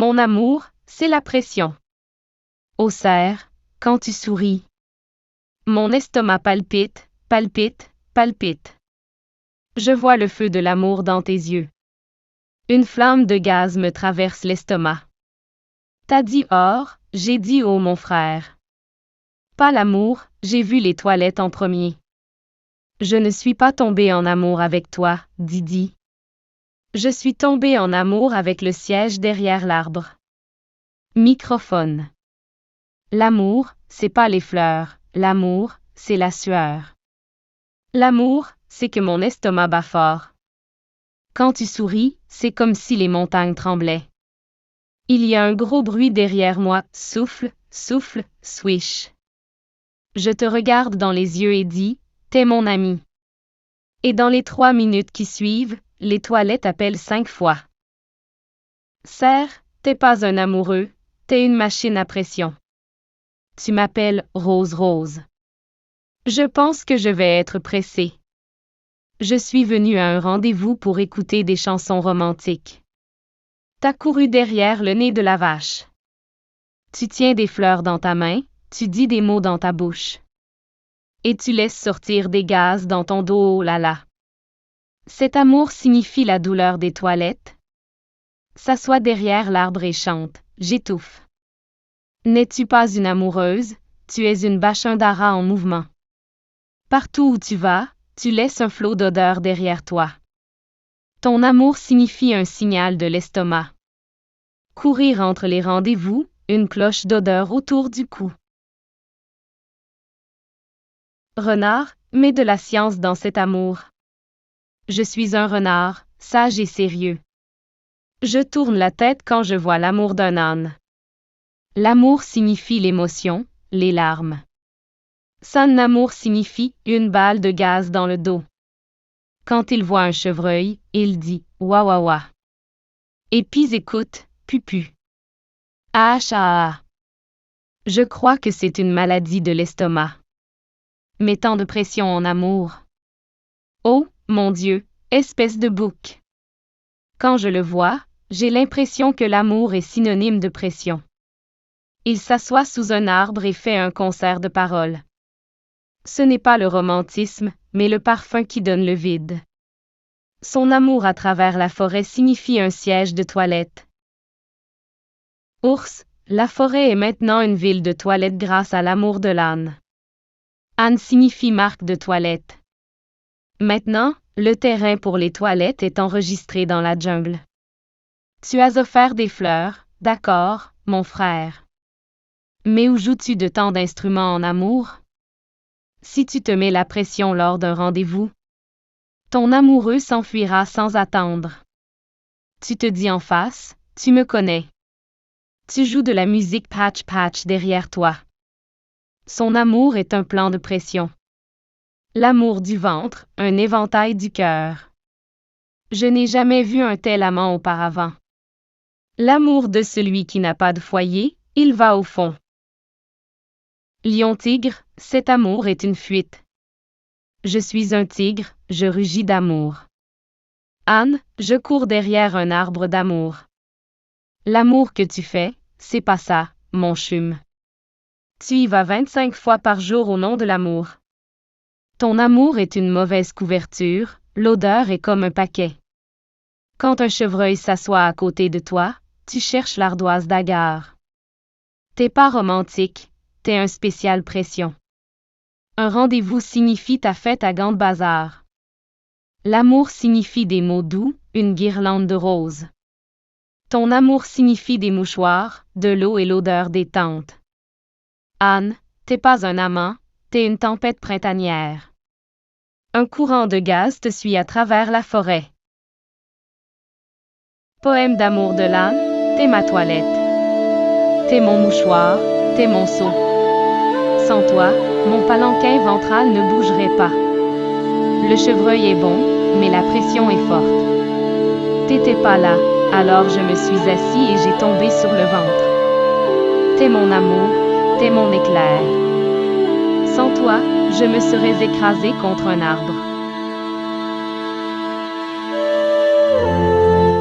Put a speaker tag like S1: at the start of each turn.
S1: Mon amour, c'est la pression. Au cerf, quand tu souris. Mon estomac palpite, palpite, palpite. Je vois le feu de l'amour dans tes yeux. Une flamme de gaz me traverse l'estomac. T'as dit or, j'ai dit oh mon frère. Pas l'amour, j'ai vu les toilettes en premier. Je ne suis pas tombée en amour avec toi, Didi. Je suis tombée en amour avec le siège derrière l'arbre. Microphone. L'amour, c'est pas les fleurs, l'amour, c'est la sueur. L'amour, c'est que mon estomac bat fort. Quand tu souris, c'est comme si les montagnes tremblaient. Il y a un gros bruit derrière moi, souffle, souffle, swish. Je te regarde dans les yeux et dis, t'es mon ami. Et dans les 3 minutes qui suivent, les toilettes appellent 5 fois. Cerf, t'es pas un amoureux, t'es une machine à pression. Tu m'appelles Rose Rose. Je pense que je vais être pressée. Je suis venue à un rendez-vous pour écouter des chansons romantiques. T'as couru derrière le nez de la vache. Tu tiens des fleurs dans ta main, tu dis des mots dans ta bouche. Et tu laisses sortir des gaz dans ton dos, oh là là. Cet amour signifie la douleur des toilettes. S'assois derrière l'arbre et chante, j'étouffe. N'es-tu pas une amoureuse, tu es une bachendara en mouvement. Partout où tu vas, tu laisses un flot d'odeur derrière toi. Ton amour signifie un signal de l'estomac. Courir entre les rendez-vous, une cloche d'odeur autour du cou. Renard, mets de la science dans cet amour. Je suis un renard, sage et sérieux. Je tourne la tête quand je vois l'amour d'un âne. L'amour signifie l'émotion, les larmes. Son amour signifie une balle de gaz dans le dos. Quand il voit un chevreuil, il dit wa wa wa. Et puis écoute, pupu. Ah ah. Je crois que c'est une maladie de l'estomac. Mettant de pression en amour. Oh, mon Dieu, espèce de bouc. Quand je le vois, j'ai l'impression que l'amour est synonyme de pression. Il s'assoit sous un arbre et fait un concert de paroles. Ce n'est pas le romantisme, mais le parfum qui donne le vide. Son amour à travers la forêt signifie un siège de toilette. Ours, la forêt est maintenant une ville de toilettes grâce à l'amour de l'âne. Âne signifie marque de toilette. Maintenant, le terrain pour les toilettes est enregistré dans la jungle. Tu as offert des fleurs, d'accord, mon frère. Mais où joues-tu de tant d'instruments en amour? Si tu te mets la pression lors d'un rendez-vous, ton amoureux s'enfuira sans attendre. Tu te dis en face, tu me connais. Tu joues de la musique patch-patch derrière toi. Son amour est un plan de pression. L'amour du ventre, un éventail du cœur. Je n'ai jamais vu un tel amant auparavant. L'amour de celui qui n'a pas de foyer, il va au fond. Lion-tigre, cet amour est une fuite. Je suis un tigre, je rugis d'amour. Âne, je cours derrière un arbre d'amour. L'amour que tu fais, c'est pas ça, mon chum. Tu y vas 25 fois par jour au nom de l'amour. Ton amour est une mauvaise couverture, l'odeur est comme un paquet. Quand un chevreuil s'assoit à côté de toi, tu cherches l'ardoise d'agar. T'es pas romantique, t'es un spécial pression. Un rendez-vous signifie ta fête à Gand Bazar. L'amour signifie des mots doux, une guirlande de roses. Ton amour signifie des mouchoirs, de l'eau et l'odeur des tentes. Âne, t'es pas un amant, t'es une tempête printanière. Un courant de gaz te suit à travers la forêt. Poème d'amour de l'âne, t'es ma toilette. T'es mon mouchoir, t'es mon seau. Sans toi, mon palanquin ventral ne bougerait pas. Le chevreuil est bon, mais la pression est forte. T'étais pas là, alors je me suis assis et j'ai tombé sur le ventre. T'es mon amour, t'es mon éclair. Sans toi, je me serais écrasé contre un arbre.